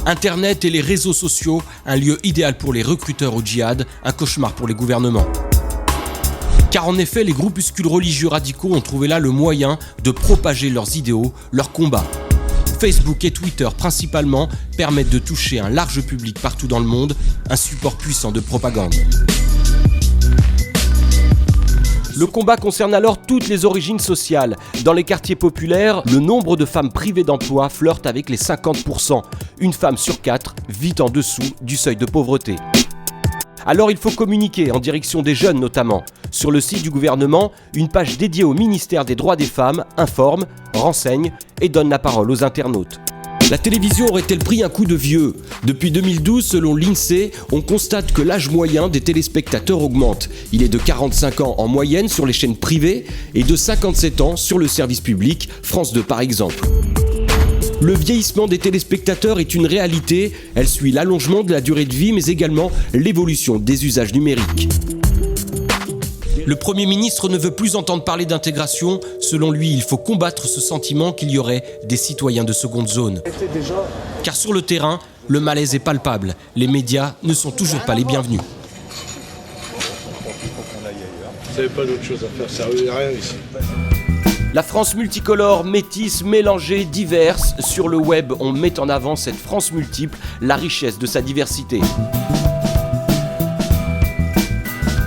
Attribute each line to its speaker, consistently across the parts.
Speaker 1: Internet et les réseaux sociaux, un lieu idéal pour les recruteurs au djihad, un cauchemar pour les gouvernements. Car en effet, les groupuscules religieux radicaux ont trouvé là le moyen de propager leurs idéaux, leurs combats. Facebook et Twitter principalement permettent de toucher un large public partout dans le monde, un support puissant de propagande. Le combat concerne alors toutes les origines sociales. Dans les quartiers populaires, le nombre de femmes privées d'emploi flirte avec les 50%. Une femme sur 4 vit en dessous du seuil de pauvreté. Alors il faut communiquer, en direction des jeunes notamment. Sur le site du gouvernement, une page dédiée au ministère des droits des femmes informe, renseigne et donne la parole aux internautes. La télévision aurait-elle pris un coup de vieux ? Depuis 2012, selon l'INSEE, on constate que l'âge moyen des téléspectateurs augmente. Il est de 45 ans en moyenne sur les chaînes privées et de 57 ans sur le service public, France 2 par exemple. Le vieillissement des téléspectateurs est une réalité. Elle suit l'allongement de la durée de vie, mais également l'évolution des usages numériques. Le Premier ministre ne veut plus entendre parler d'intégration. Selon lui, il faut combattre ce sentiment qu'il y aurait des citoyens de seconde zone. Car sur le terrain, le malaise est palpable. Les médias ne sont toujours pas les bienvenus.
Speaker 2: Vous n'avez pas d'autre chose à faire, ça ne rien ici.
Speaker 1: La France multicolore, métisse, mélangée, diverse. Sur le web, on met en avant cette France multiple, la richesse de sa diversité.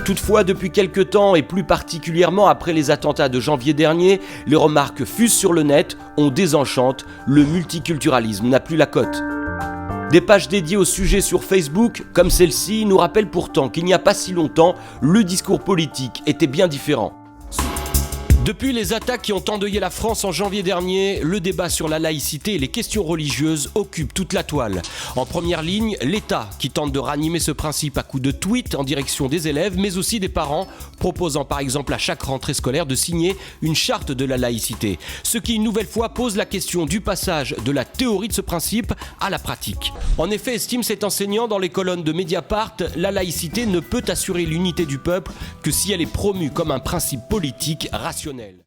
Speaker 1: Toutefois, depuis quelques temps, et plus particulièrement après les attentats de janvier dernier, les remarques fusent sur le net, on désenchante, le multiculturalisme n'a plus la cote. Des pages dédiées au sujet sur Facebook, comme celle-ci, nous rappellent pourtant qu'il n'y a pas si longtemps, le discours politique était bien différent. Depuis les attaques qui ont endeuillé la France en janvier dernier, le débat sur la laïcité et les questions religieuses occupe toute la toile. En première ligne, l'État qui tente de ranimer ce principe à coups de tweets en direction des élèves, mais aussi des parents, proposant par exemple à chaque rentrée scolaire de signer une charte de la laïcité. Ce qui une nouvelle fois pose la question du passage de la théorie de ce principe à la pratique. En effet, estime cet enseignant dans les colonnes de Mediapart, la laïcité ne peut assurer l'unité du peuple que si elle est promue comme un principe politique rationnel.